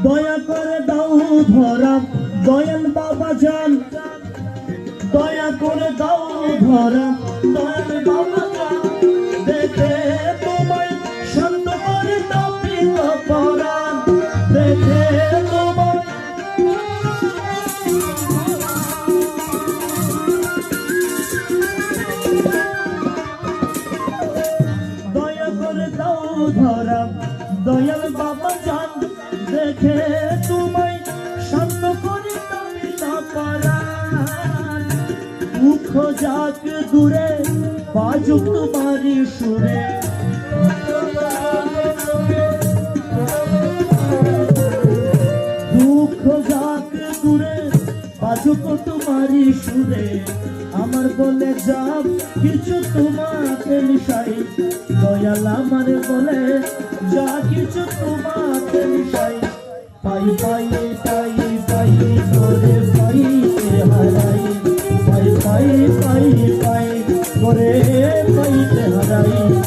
দয়া করে দাও ধরা দয়াল বাবা জান, দয়া করে দাও ধরা দয়াল বাবা জান, দেখে তোমায় শান্ত করে তপিত পরাণ, দেখে তোমায় দয়া করে দাও ধরা দয়াল বাবা জান, দেখে তোমায় শান্ত করে তপিত পরাণ, দুঃখ যাক দূরে বাজুক তোমারি সুরে, দুঃখ যাক দূরে বাজুক তোমারি সুরে, আমার বলে যাব কিছু তোমাকে মিশাই, দয়াল আমার বলে যা কিছু তোমাকে মিশাই, পাই পাই পাই পাই করে পাইতে হারাই, পাই পাই পাই পাই করে পাইতে হারাই।